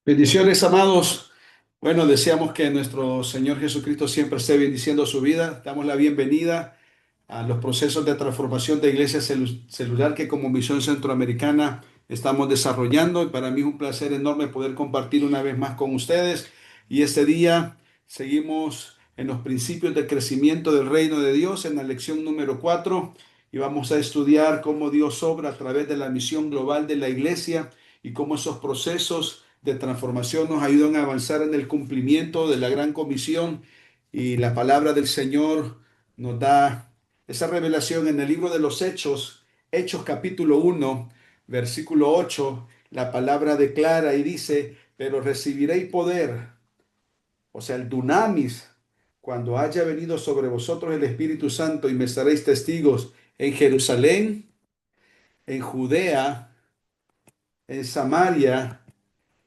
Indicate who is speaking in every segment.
Speaker 1: Bendiciones, amados. Bueno, deseamos que nuestro Señor Jesucristo siempre esté bendiciendo su vida. Damos la bienvenida a los procesos de transformación de Iglesia Celular que como Misión Centroamericana estamos desarrollando. Y para mí es un placer enorme poder compartir una vez más con ustedes. Y este día seguimos en los principios de crecimiento del reino de Dios en la lección número 4 y vamos a estudiar cómo Dios obra a través de la misión global de la Iglesia y cómo esos procesos de transformación nos ayudan a avanzar en el cumplimiento de la gran comisión. Y la palabra del Señor nos da esa revelación en el libro de los Hechos, Hechos capítulo 1, versículo 8. La palabra declara y dice: pero recibiréis poder, o sea, el dunamis, cuando haya venido sobre vosotros el Espíritu Santo, y me seréis testigos en Jerusalén, en Judea, en Samaria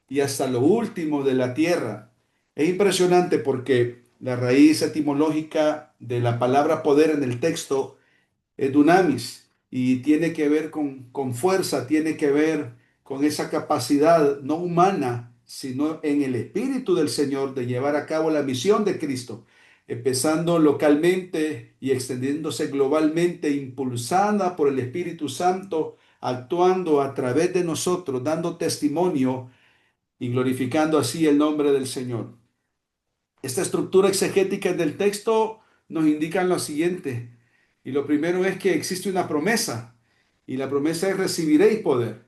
Speaker 1: y hasta lo último de la tierra. Es impresionante porque la raíz etimológica de la palabra poder en el texto es dunamis y tiene que ver con fuerza, tiene que ver con esa capacidad no humana, sino en el Espíritu del Señor de llevar a cabo la misión de Cristo, empezando localmente y extendiéndose globalmente, impulsada por el Espíritu Santo, actuando a través de nosotros, dando testimonio y glorificando así el nombre del Señor. Esta estructura exegética del texto nos indica lo siguiente, y lo primero es que existe una promesa, y la promesa es recibiréis poder.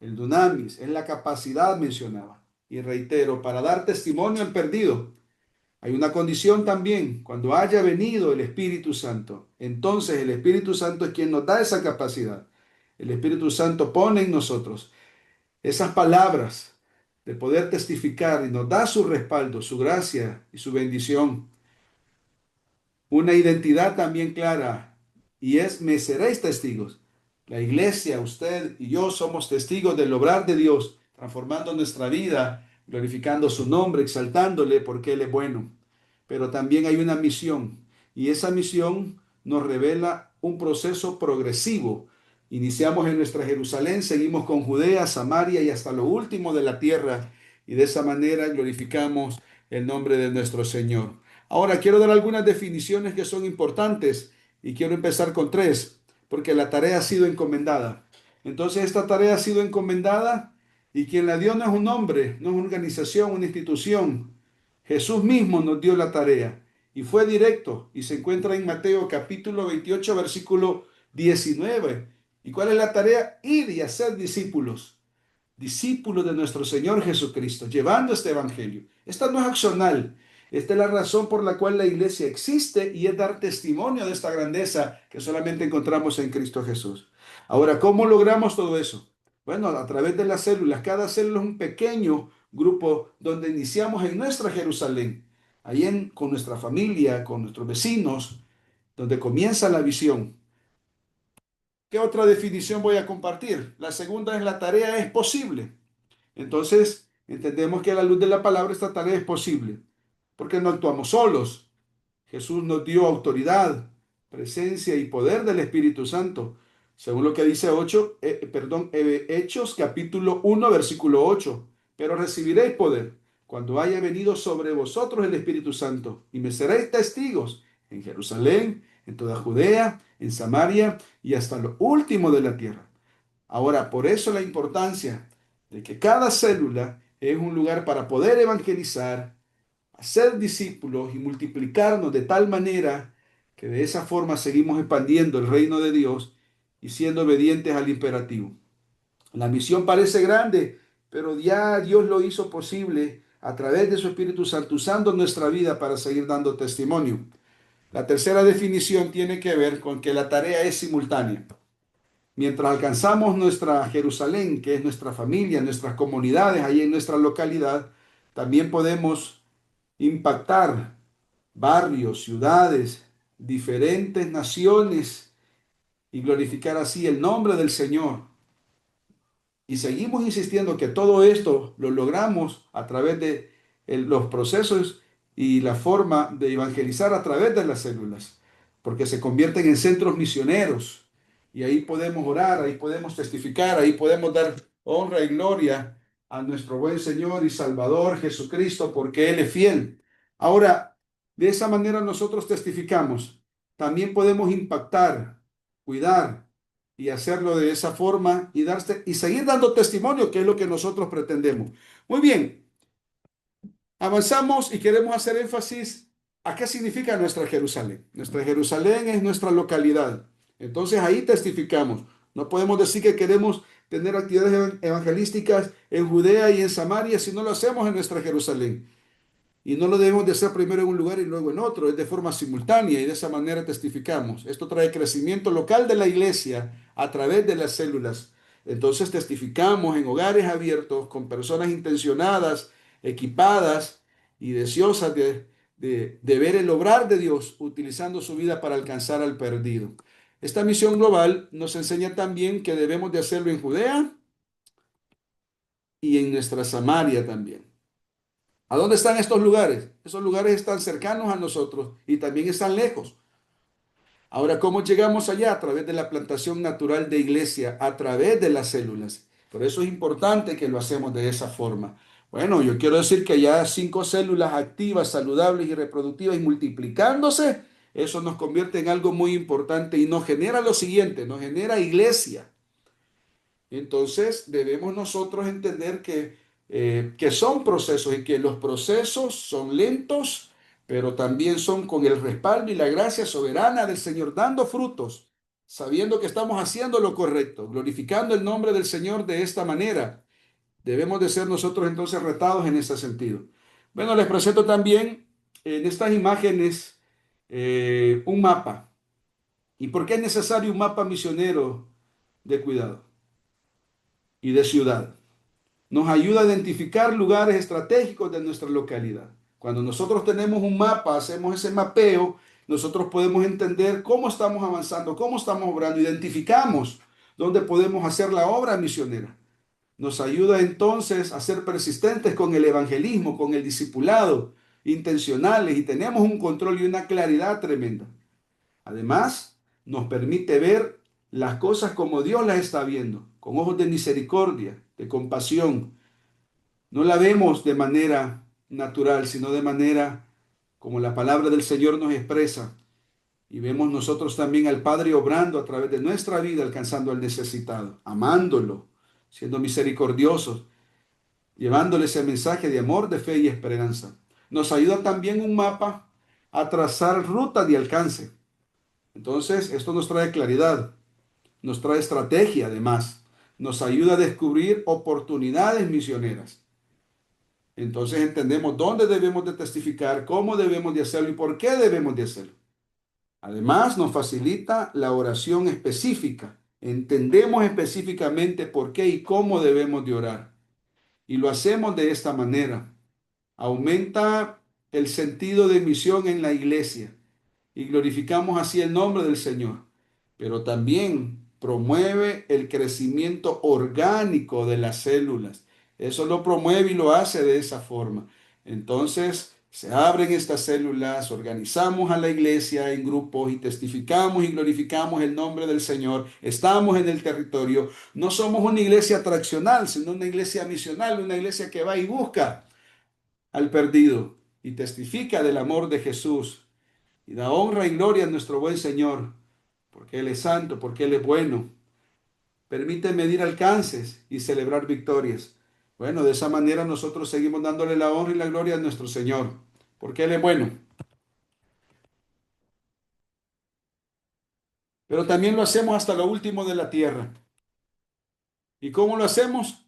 Speaker 1: El dunamis es la capacidad mencionada, y reitero, para dar testimonio al perdido. Hay una condición también: cuando haya venido el Espíritu Santo, entonces el Espíritu Santo es quien nos da esa capacidad. El Espíritu Santo pone en nosotros esas palabras de poder testificar y nos da su respaldo, su gracia y su bendición. Una identidad también clara, y es: me seréis testigos. La iglesia, usted y yo somos testigos del obrar de Dios, transformando nuestra vida, glorificando su nombre, exaltándole porque Él es bueno. Pero también hay una misión, y esa misión nos revela un proceso progresivo. Iniciamos en nuestra Jerusalén, seguimos con Judea, Samaria y hasta lo último de la tierra, y de esa manera glorificamos el nombre de nuestro Señor. Ahora quiero dar algunas definiciones que son importantes y quiero empezar con tres, porque la tarea ha sido encomendada. Entonces esta tarea ha sido encomendada y quien la dio no es un hombre, no es una organización, una institución. Jesús mismo nos dio la tarea y fue directo y se encuentra en Mateo capítulo 28 versículo 19. ¿Y cuál es la tarea? Ir y hacer discípulos, discípulos de nuestro Señor Jesucristo, llevando este evangelio. Esta no es opcional. Esta es la razón por la cual la iglesia existe, y es dar testimonio de esta grandeza que solamente encontramos en Cristo Jesús. Ahora, ¿cómo logramos todo eso? Bueno, a través de las células. Cada célula es un pequeño grupo donde iniciamos en nuestra Jerusalén, con nuestra familia, con nuestros vecinos, donde comienza la visión. ¿Qué otra definición voy a compartir? La segunda es: la tarea es posible. Entonces, entendemos que a la luz de la palabra esta tarea es posible, porque no actuamos solos. Jesús nos dio autoridad, presencia y poder del Espíritu Santo, según lo que dice Hechos capítulo 1, versículo 8. Pero recibiréis poder cuando haya venido sobre vosotros el Espíritu Santo, y me seréis testigos en Jerusalén, en toda Judea, en Samaria y hasta lo último de la tierra. Ahora, por eso la importancia de que cada célula es un lugar para poder evangelizar, hacer discípulos y multiplicarnos de tal manera que de esa forma seguimos expandiendo el reino de Dios y siendo obedientes al imperativo. La misión parece grande, pero ya Dios lo hizo posible a través de su Espíritu Santo, usando nuestra vida para seguir dando testimonio. La tercera definición tiene que ver con que la tarea es simultánea. Mientras alcanzamos nuestra Jerusalén, que es nuestra familia, nuestras comunidades, ahí en nuestra localidad, también podemos impactar barrios, ciudades, diferentes naciones y glorificar así el nombre del Señor. Y seguimos insistiendo que todo esto lo logramos a través de los procesos y la forma de evangelizar a través de las células, porque se convierten en centros misioneros y ahí podemos orar, ahí podemos testificar, ahí podemos dar honra y gloria a nuestro buen Señor y Salvador Jesucristo, porque Él es fiel. Ahora, de esa manera nosotros testificamos. También podemos impactar, cuidar y hacerlo de esa forma y seguir dando testimonio, que es lo que nosotros pretendemos. Muy bien, avanzamos y queremos hacer énfasis a qué significa nuestra Jerusalén. Nuestra Jerusalén es nuestra localidad. Entonces ahí testificamos. No podemos decir que queremos tener actividades evangelísticas en Judea y en Samaria si no lo hacemos en nuestra Jerusalén. Y no lo debemos de hacer primero en un lugar y luego en otro, es de forma simultánea y de esa manera testificamos. Esto trae crecimiento local de la iglesia a través de las células. Entonces testificamos en hogares abiertos con personas intencionadas, equipadas y deseosas de ver el obrar de Dios utilizando su vida para alcanzar al perdido. Esta misión global nos enseña también que debemos de hacerlo en Judea y en nuestra Samaria también. ¿A dónde están estos lugares? Esos lugares están cercanos a nosotros y también están lejos. Ahora, ¿cómo llegamos allá? A través de la plantación natural de iglesia, a través de las células. Por eso es importante que lo hacemos de esa forma. Bueno, yo quiero decir que ya 5 células activas, saludables y reproductivas y multiplicándose, eso nos convierte en algo muy importante y nos genera lo siguiente, nos genera iglesia. Entonces debemos nosotros entender que son procesos y que los procesos son lentos, pero también son con el respaldo y la gracia soberana del Señor, dando frutos, sabiendo que estamos haciendo lo correcto, glorificando el nombre del Señor de esta manera. Debemos de ser nosotros entonces retados en ese sentido. Bueno, les presento también en estas imágenes un mapa. ¿Y por qué es necesario un mapa misionero de cuidado y de ciudad? Nos ayuda a identificar lugares estratégicos de nuestra localidad. Cuando nosotros tenemos un mapa, hacemos ese mapeo, nosotros podemos entender cómo estamos avanzando, cómo estamos obrando, identificamos dónde podemos hacer la obra misionera. Nos ayuda entonces a ser persistentes con el evangelismo, con el discipulado, intencionales y tenemos un control y una claridad tremenda. Además, nos permite ver las cosas como Dios las está viendo, con ojos de misericordia, de compasión. No la vemos de manera natural, sino de manera como la palabra del Señor nos expresa. Y vemos nosotros también al Padre obrando a través de nuestra vida, alcanzando al necesitado, amándolo, siendo misericordiosos, llevándole ese mensaje de amor, de fe y esperanza. Nos ayuda también un mapa a trazar ruta de alcance. Entonces, esto nos trae claridad, nos trae estrategia además, nos ayuda a descubrir oportunidades misioneras. Entonces entendemos dónde debemos de testificar, cómo debemos de hacerlo y por qué debemos de hacerlo. Además, nos facilita la oración específica. Entendemos específicamente por qué y cómo debemos de orar. Y lo hacemos de esta manera. Aumenta el sentido de misión en la iglesia y glorificamos así el nombre del Señor. Pero también promueve el crecimiento orgánico de las células. Eso lo promueve y lo hace de esa forma. Entonces, se abren estas células, organizamos a la iglesia en grupos y testificamos y glorificamos el nombre del Señor. Estamos en el territorio. No somos una iglesia atraccional, sino una iglesia misional, una iglesia que va y busca al perdido y testifica del amor de Jesús y da honra y gloria a nuestro buen Señor, porque Él es santo, porque Él es bueno. Permite medir alcances y celebrar victorias. Bueno, de esa manera nosotros seguimos dándole la honra y la gloria a nuestro Señor, porque Él es bueno. Pero también lo hacemos hasta lo último de la tierra. ¿Y cómo lo hacemos?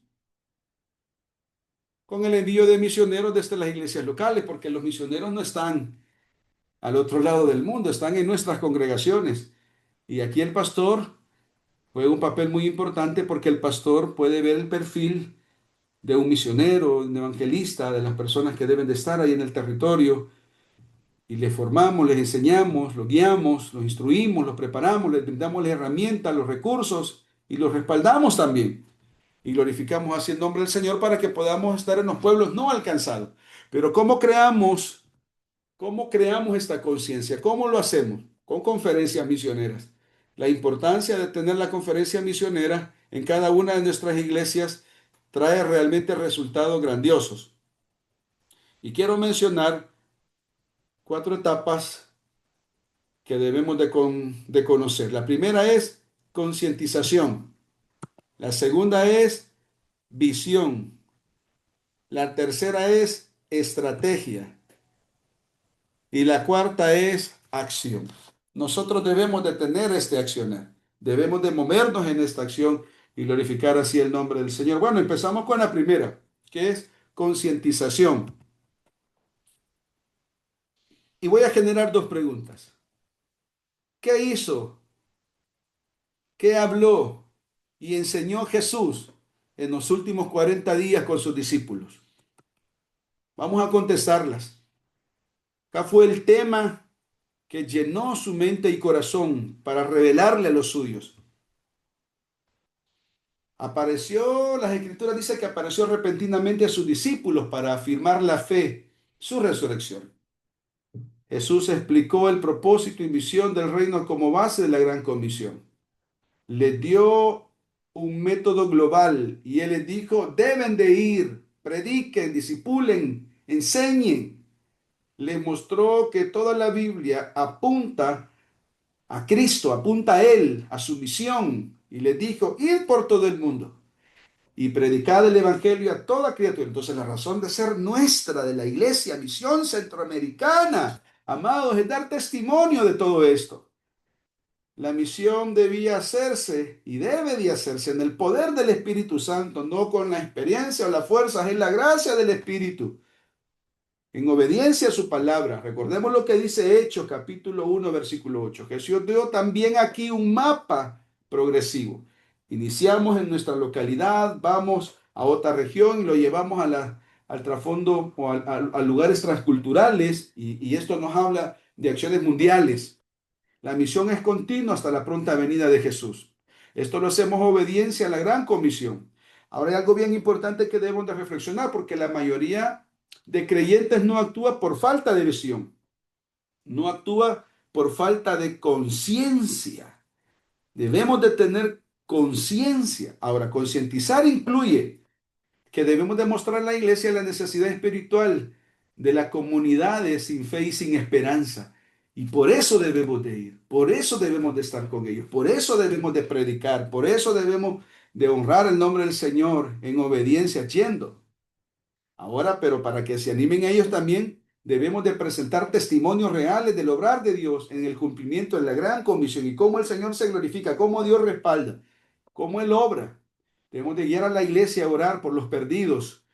Speaker 1: Con el envío de misioneros desde las iglesias locales, porque los misioneros no están al otro lado del mundo, están en nuestras congregaciones. Y aquí el pastor juega un papel muy importante porque el pastor puede ver el perfil de un misionero, un evangelista, de las personas que deben de estar ahí en el territorio y les formamos, les enseñamos, los guiamos, los instruimos, los preparamos, les brindamos las herramientas, los recursos y los respaldamos también. Y glorificamos así el nombre del Señor para que podamos estar en los pueblos no alcanzados. Pero ¿cómo creamos esta conciencia? ¿Cómo lo hacemos? Con conferencias misioneras. La importancia de tener la conferencia misionera en cada una de nuestras iglesias trae realmente resultados grandiosos. Y quiero mencionar 4 etapas que debemos de conocer. La primera es concientización. La segunda es visión. La tercera es estrategia. Y la cuarta es acción. Nosotros debemos de tener este accionar. Debemos de movernos en esta acción y glorificar así el nombre del Señor. Bueno, empezamos con la primera, que es concientización. Y voy a generar 2 preguntas. ¿Qué hizo? ¿Qué habló y enseñó Jesús en los últimos 40 días con sus discípulos? Vamos a contestarlas. Acá fue el tema que llenó su mente y corazón para revelarle a los suyos. Apareció, las escrituras dicen que apareció repentinamente a sus discípulos para afirmar la fe, su resurrección. Jesús explicó el propósito y misión del reino como base de la gran comisión. Les dio un método global y él les dijo, deben de ir, prediquen, discipulen, enseñen. Les mostró que toda la Biblia apunta a Cristo, apunta a Él, a su misión. Y les dijo, id por todo el mundo y predicad el Evangelio a toda criatura. Entonces la razón de ser nuestra, de la Iglesia Misión Centroamericana, amados, es dar testimonio de todo esto. La misión debía hacerse y debe de hacerse en el poder del Espíritu Santo, no con la experiencia o la fuerza, es la gracia del Espíritu, en obediencia a su palabra. Recordemos lo que dice Hechos, capítulo 1, versículo 8. Jesús dio también aquí un mapa progresivo. Iniciamos en nuestra localidad, vamos a otra región y lo llevamos al trasfondo o a lugares transculturales y esto nos habla de acciones mundiales. La misión es continua hasta la pronta venida de Jesús. Esto lo hacemos obediencia a la gran comisión. Ahora hay algo bien importante que debemos de reflexionar porque la mayoría de creyentes no actúa por falta de visión, no actúa por falta de conciencia. Debemos de tener conciencia. Ahora, concientizar incluye que debemos demostrar a la iglesia la necesidad espiritual de las comunidades sin fe y sin esperanza. Y por eso debemos de ir, por eso debemos de estar con ellos, por eso debemos de predicar, por eso debemos de honrar el nombre del Señor en obediencia, yendo. Ahora, pero para que se animen ellos también, debemos de presentar testimonios reales del obrar de Dios en el cumplimiento de la gran comisión y cómo el Señor se glorifica, cómo Dios respalda, cómo Él obra. Debemos de guiar a la iglesia a orar por los perdidos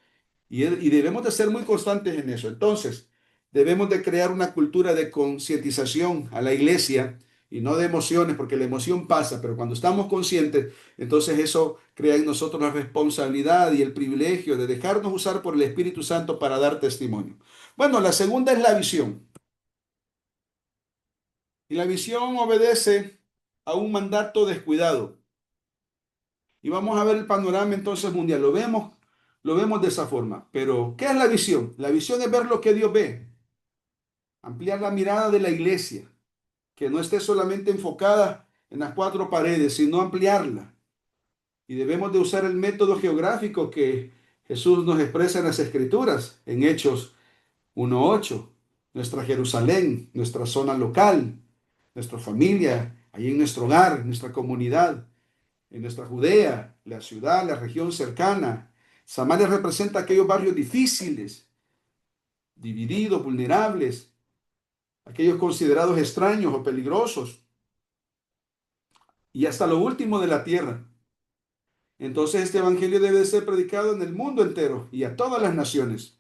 Speaker 1: y debemos de ser muy constantes en eso. Entonces, debemos de crear una cultura de concientización a la iglesia y no de emociones, porque la emoción pasa, pero cuando estamos conscientes, entonces eso crea en nosotros la responsabilidad y el privilegio de dejarnos usar por el Espíritu Santo para dar testimonio. Bueno, la segunda es la visión. Y la visión obedece a un mandato descuidado. Y vamos a ver el panorama entonces mundial. Lo vemos de esa forma. Pero, ¿qué es la visión? La visión es ver lo que Dios ve. Ampliar la mirada de la iglesia. Que no esté solamente enfocada en las 4 paredes, sino ampliarla. Y debemos de usar el método geográfico que Jesús nos expresa en las Escrituras, en Hechos 1:8. Nuestra Jerusalén, nuestra zona local, nuestra familia, ahí en nuestro hogar, en nuestra comunidad, en nuestra Judea, la ciudad, la región cercana. Samaria representa aquellos barrios difíciles, divididos, vulnerables, aquellos considerados extraños o peligrosos, y hasta lo último de la tierra. Entonces este evangelio debe ser predicado en el mundo entero y a todas las naciones.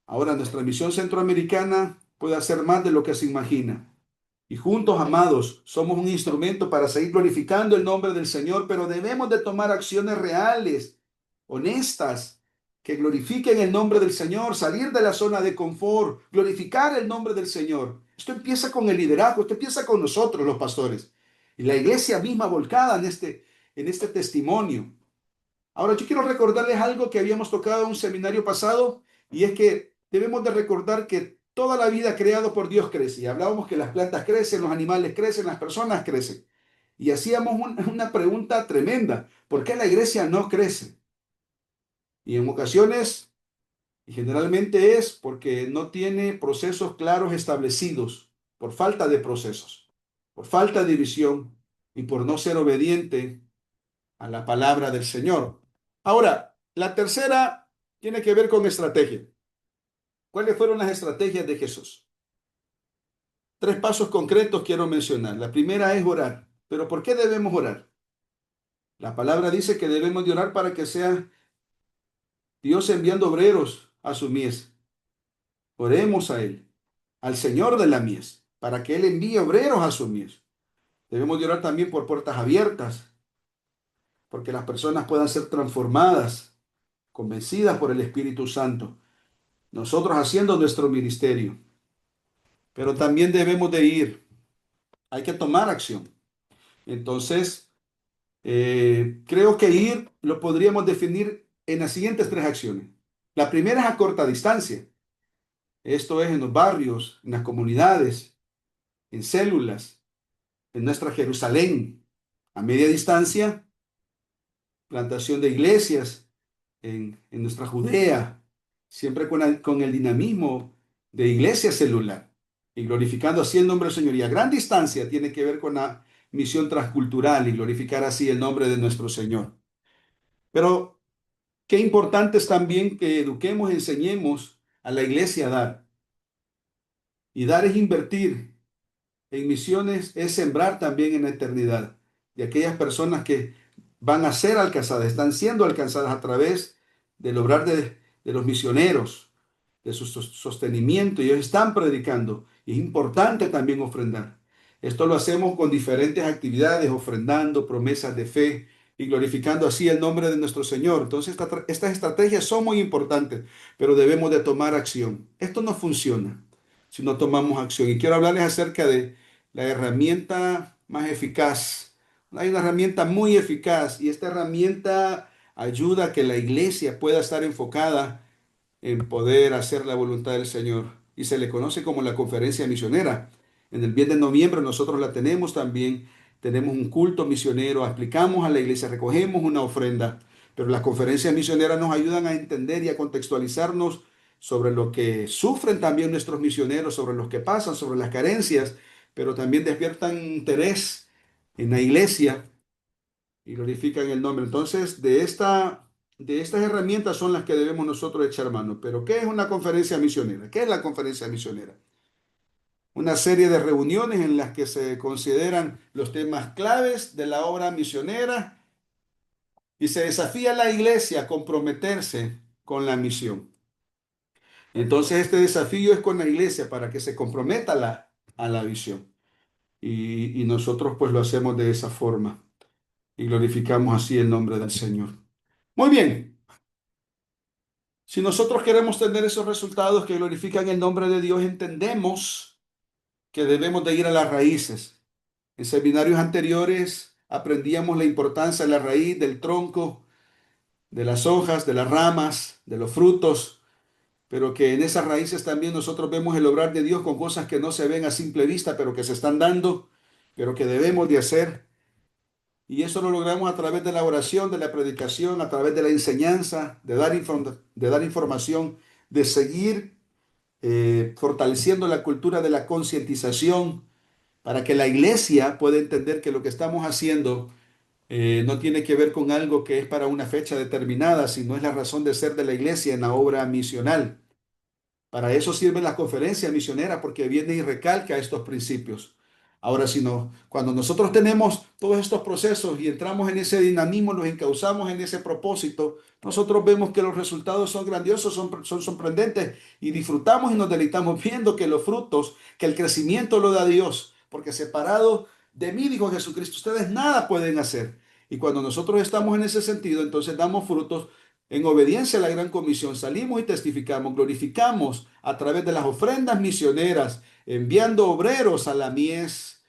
Speaker 1: Ahora nuestra misión centroamericana puede hacer más de lo que se imagina. Y juntos, amados, somos un instrumento para seguir glorificando el nombre del Señor, pero debemos de tomar acciones reales, honestas, que glorifiquen el nombre del Señor, salir de la zona de confort, glorificar el nombre del Señor. Esto empieza con el liderazgo, esto empieza con nosotros, los pastores, y la iglesia misma volcada en este testimonio. Ahora, yo quiero recordarles algo que habíamos tocado en un seminario pasado, y es que debemos de recordar que toda la vida creada por Dios crece. Y hablábamos que las plantas crecen, los animales crecen, las personas crecen. Y hacíamos una pregunta tremenda. ¿Por qué la iglesia no crece? Y en ocasiones, y generalmente es porque no tiene procesos claros establecidos, por falta de procesos, por falta de visión y por no ser obediente a la palabra del Señor. Ahora, la tercera tiene que ver con estrategia. ¿Cuáles fueron las estrategias de Jesús? Tres pasos concretos quiero mencionar. La primera es orar. ¿Pero por qué debemos orar? La palabra dice que debemos de orar para que sea Dios enviando obreros a su mies. Oremos a Él, al Señor de la mies, para que Él envíe obreros a su mies. Debemos de orar también por puertas abiertas, porque las personas puedan ser transformadas, convencidas por el Espíritu Santo. Nosotros haciendo nuestro ministerio. Pero también debemos de ir. Hay que tomar acción. Entonces, creo que ir lo podríamos definir en las siguientes tres acciones. La primera es a corta distancia. Esto es en los barrios, en las comunidades, en células, en nuestra Jerusalén. A media distancia, plantación de iglesias en nuestra Judea, siempre con el dinamismo de iglesia celular y glorificando así el nombre del Señor. Y a gran distancia tiene que ver con la misión transcultural y glorificar así el nombre de nuestro Señor. Pero qué importante es también que eduquemos, enseñemos a la iglesia a dar. Y dar es invertir. En misiones es sembrar también en la eternidad de aquellas personas que van a ser alcanzadas, están siendo alcanzadas a través del obrar de los misioneros, de su sostenimiento. Ellos están predicando y es importante también ofrendar. Esto lo hacemos con diferentes actividades, ofrendando promesas de fe y glorificando así el nombre de nuestro Señor. Entonces, estas estrategias son muy importantes, pero debemos de tomar acción. Esto no funciona si no tomamos acción. Y quiero hablarles acerca de la herramienta más eficaz. Hay una herramienta muy eficaz y esta herramienta ayuda a que la iglesia pueda estar enfocada en poder hacer la voluntad del Señor. Y se le conoce como la conferencia misionera. En el mes de noviembre nosotros la tenemos también. Tenemos un culto misionero, aplicamos a la iglesia, recogemos una ofrenda. Pero las conferencias misioneras nos ayudan a entender y a contextualizarnos sobre lo que sufren también nuestros misioneros, sobre los que pasan, sobre las carencias, pero también despiertan interés en la iglesia y glorifican el nombre. Entonces, de estas herramientas son las que debemos nosotros echar mano. Pero, ¿qué es una conferencia misionera? ¿Qué es la conferencia misionera? Una serie de reuniones en las que se consideran los temas claves de la obra misionera y se desafía a la iglesia a comprometerse con la misión. Entonces, este desafío es con la iglesia para que se comprometa a la visión. Y nosotros pues lo hacemos de esa forma y glorificamos así el nombre del Señor. Muy bien. Si nosotros queremos tener esos resultados que glorifican el nombre de Dios, entendemos que debemos de ir a las raíces. En seminarios anteriores aprendíamos la importancia de la raíz, del tronco, de las hojas, de las ramas, de los frutos, pero que en esas raíces también nosotros vemos el obrar de Dios con cosas que no se ven a simple vista, pero que se están dando, pero que debemos de hacer. Y eso lo logramos a través de la oración, de la predicación, a través de la enseñanza, de dar información, de seguir fortaleciendo la cultura de la concientización para que la iglesia pueda entender que lo que estamos haciendo no tiene que ver con algo que es para una fecha determinada, sino es la razón de ser de la iglesia en la obra misional. Para eso sirve la conferencia misionera, porque viene y recalca estos principios. Ahora, si no, cuando nosotros tenemos todos estos procesos y entramos en ese dinamismo, los encauzamos en ese propósito, nosotros vemos que los resultados son grandiosos, son sorprendentes y disfrutamos y nos deleitamos viendo que los frutos, que el crecimiento lo da Dios, porque separado de mí, dijo Jesucristo, ustedes nada pueden hacer. Y cuando nosotros estamos en ese sentido, entonces damos frutos en obediencia a la gran comisión. Salimos y testificamos, glorificamos a través de las ofrendas misioneras, enviando obreros a la mies,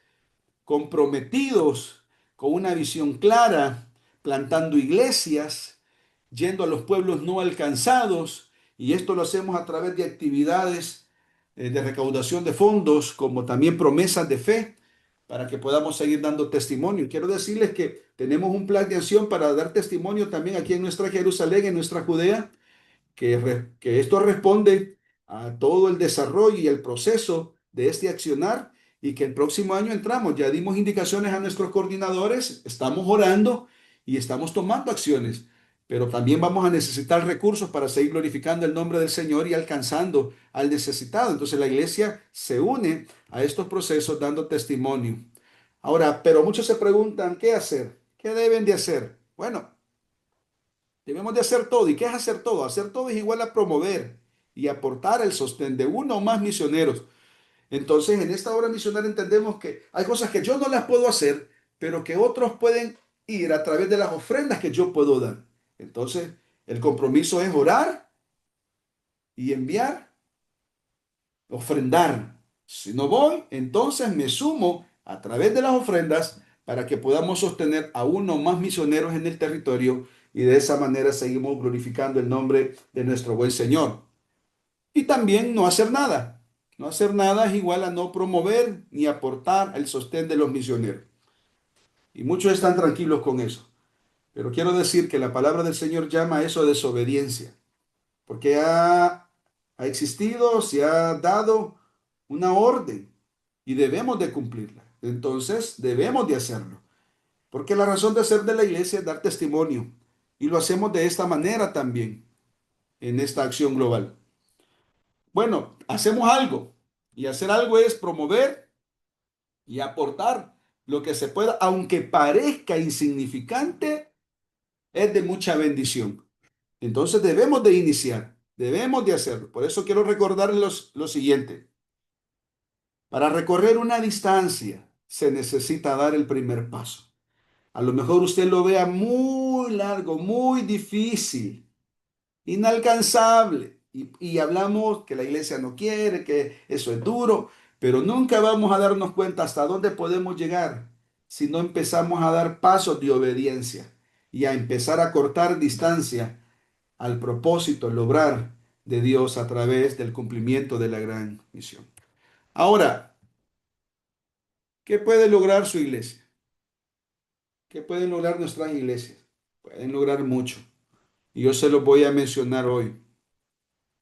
Speaker 1: comprometidos con una visión clara, plantando iglesias, yendo a los pueblos no alcanzados, y esto lo hacemos a través de actividades de recaudación de fondos, como también promesas de fe, para que podamos seguir dando testimonio. Y quiero decirles que tenemos un plan de acción para dar testimonio también aquí en nuestra Jerusalén, en nuestra Judea, que esto responde a todo el desarrollo y el proceso de este accionar y que el próximo año entramos. Ya dimos indicaciones a nuestros coordinadores, estamos orando y estamos tomando acciones, pero también vamos a necesitar recursos para seguir glorificando el nombre del Señor y alcanzando al necesitado. Entonces la iglesia se une a estos procesos dando testimonio. Ahora, pero muchos se preguntan, ¿qué hacer? ¿Qué deben de hacer? Bueno, debemos de hacer todo. ¿Y qué es hacer todo? Hacer todo es igual a promover y aportar el sostén de uno o más misioneros. Entonces, en esta obra misionera entendemos que hay cosas que yo no las puedo hacer, pero que otros pueden ir a través de las ofrendas que yo puedo dar. Entonces, el compromiso es orar y enviar, ofrendar. Si no voy, entonces me sumo a través de las ofrendas para que podamos sostener a uno o más misioneros en el territorio y de esa manera seguimos glorificando el nombre de nuestro buen Señor. Y también no hacer nada. No hacer nada es igual a no promover ni aportar el sostén de los misioneros. Y muchos están tranquilos con eso. Pero quiero decir que la palabra del Señor llama a eso desobediencia, porque ha existido, se ha dado una orden y debemos de cumplirla. Entonces debemos de hacerlo, porque la razón de ser de la iglesia es dar testimonio y lo hacemos de esta manera también en esta acción global. Bueno, hacemos algo y hacer algo es promover y aportar lo que se pueda, aunque parezca insignificante, es de mucha bendición. Entonces debemos de iniciar, debemos de hacerlo. Por eso quiero recordarles lo siguiente. Para recorrer una distancia se necesita dar el primer paso. A lo mejor usted lo vea muy largo, muy difícil, inalcanzable. Y hablamos que la iglesia no quiere, que eso es duro, pero nunca vamos a darnos cuenta hasta dónde podemos llegar si no empezamos a dar pasos de obediencia y a empezar a cortar distancia al propósito, lograr de Dios a través del cumplimiento de la gran misión. Ahora, ¿qué puede lograr su iglesia? ¿Qué pueden lograr nuestras iglesias? Pueden lograr mucho. Y yo se los voy a mencionar hoy.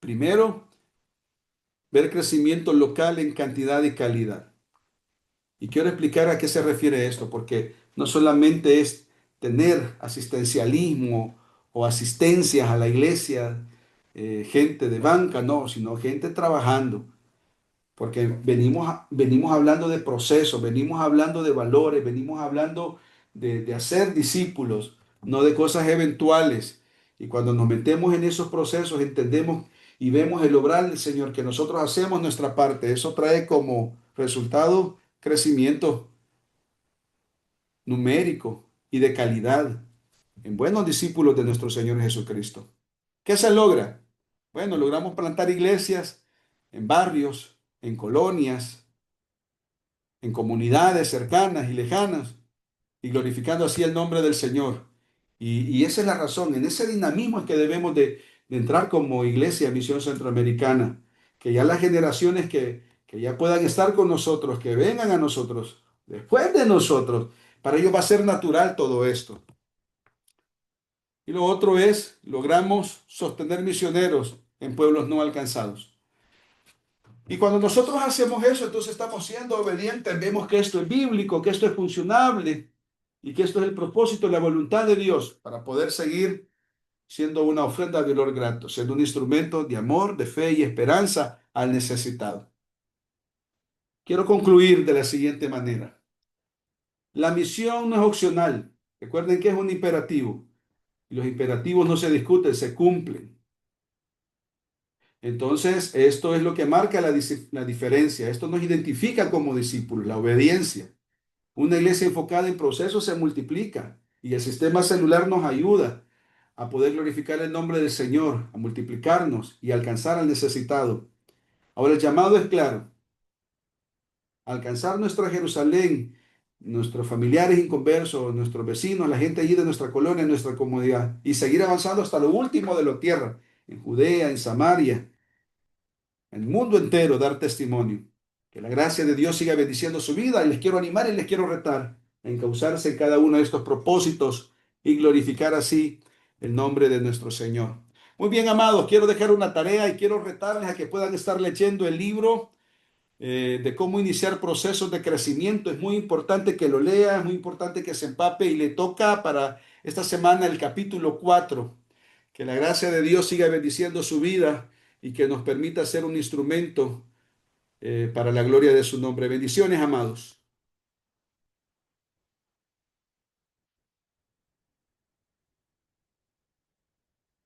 Speaker 1: Primero, ver crecimiento local en cantidad y calidad. Y quiero explicar a qué se refiere esto, porque no solamente es tener asistencialismo o asistencias a la iglesia, gente de banca, no, sino gente trabajando. Porque venimos hablando de procesos, venimos hablando de valores, venimos hablando de hacer discípulos, no de cosas eventuales. Y cuando nos metemos en esos procesos, entendemos y vemos el obrar del Señor, que nosotros hacemos nuestra parte. Eso trae como resultado crecimiento numérico y de calidad en buenos discípulos de nuestro Señor Jesucristo. ¿Qué se logra? Bueno, logramos plantar iglesias en barrios, en colonias, en comunidades cercanas y lejanas, y glorificando así el nombre del Señor. Y esa es la razón, en ese dinamismo es que debemos de entrar como iglesia Misión Centroamericana, que ya las generaciones que ya puedan estar con nosotros, que vengan a nosotros, después de nosotros, para ellos va a ser natural todo esto. Y lo otro es, logramos sostener misioneros en pueblos no alcanzados. Y cuando nosotros hacemos eso, entonces estamos siendo obedientes, vemos que esto es bíblico, que esto es funcionable y que esto es el propósito, la voluntad de Dios para poder seguir siendo una ofrenda de olor grato, siendo un instrumento de amor, de fe y esperanza al necesitado. Quiero concluir de la siguiente manera. La misión no es opcional. Recuerden que es un imperativo. Y los imperativos no se discuten, se cumplen. Entonces, esto es lo que marca la diferencia. Esto nos identifica como discípulos, la obediencia. Una iglesia enfocada en procesos se multiplica y el sistema celular nos ayuda a poder glorificar el nombre del Señor, a multiplicarnos y alcanzar al necesitado. Ahora el llamado es claro, alcanzar nuestra Jerusalén, nuestros familiares inconversos, nuestros vecinos, la gente allí de nuestra colonia, en nuestra comunidad y seguir avanzando hasta lo último de la tierra, en Judea, en Samaria, en el mundo entero, dar testimonio Que la gracia de Dios siga bendiciendo su vida y les quiero animar y les quiero retar a encauzarse en cada uno de estos propósitos y glorificar así el nombre de nuestro Señor. Muy bien, amados, quiero dejar una tarea y quiero retarles a que puedan estar leyendo el libro de cómo iniciar procesos de crecimiento. Es muy importante que lo lea, es muy importante que se empape y le toca para esta semana el capítulo 4. Que la gracia de Dios siga bendiciendo su vida y que nos permita ser un instrumento para la gloria de su nombre. Bendiciones, amados.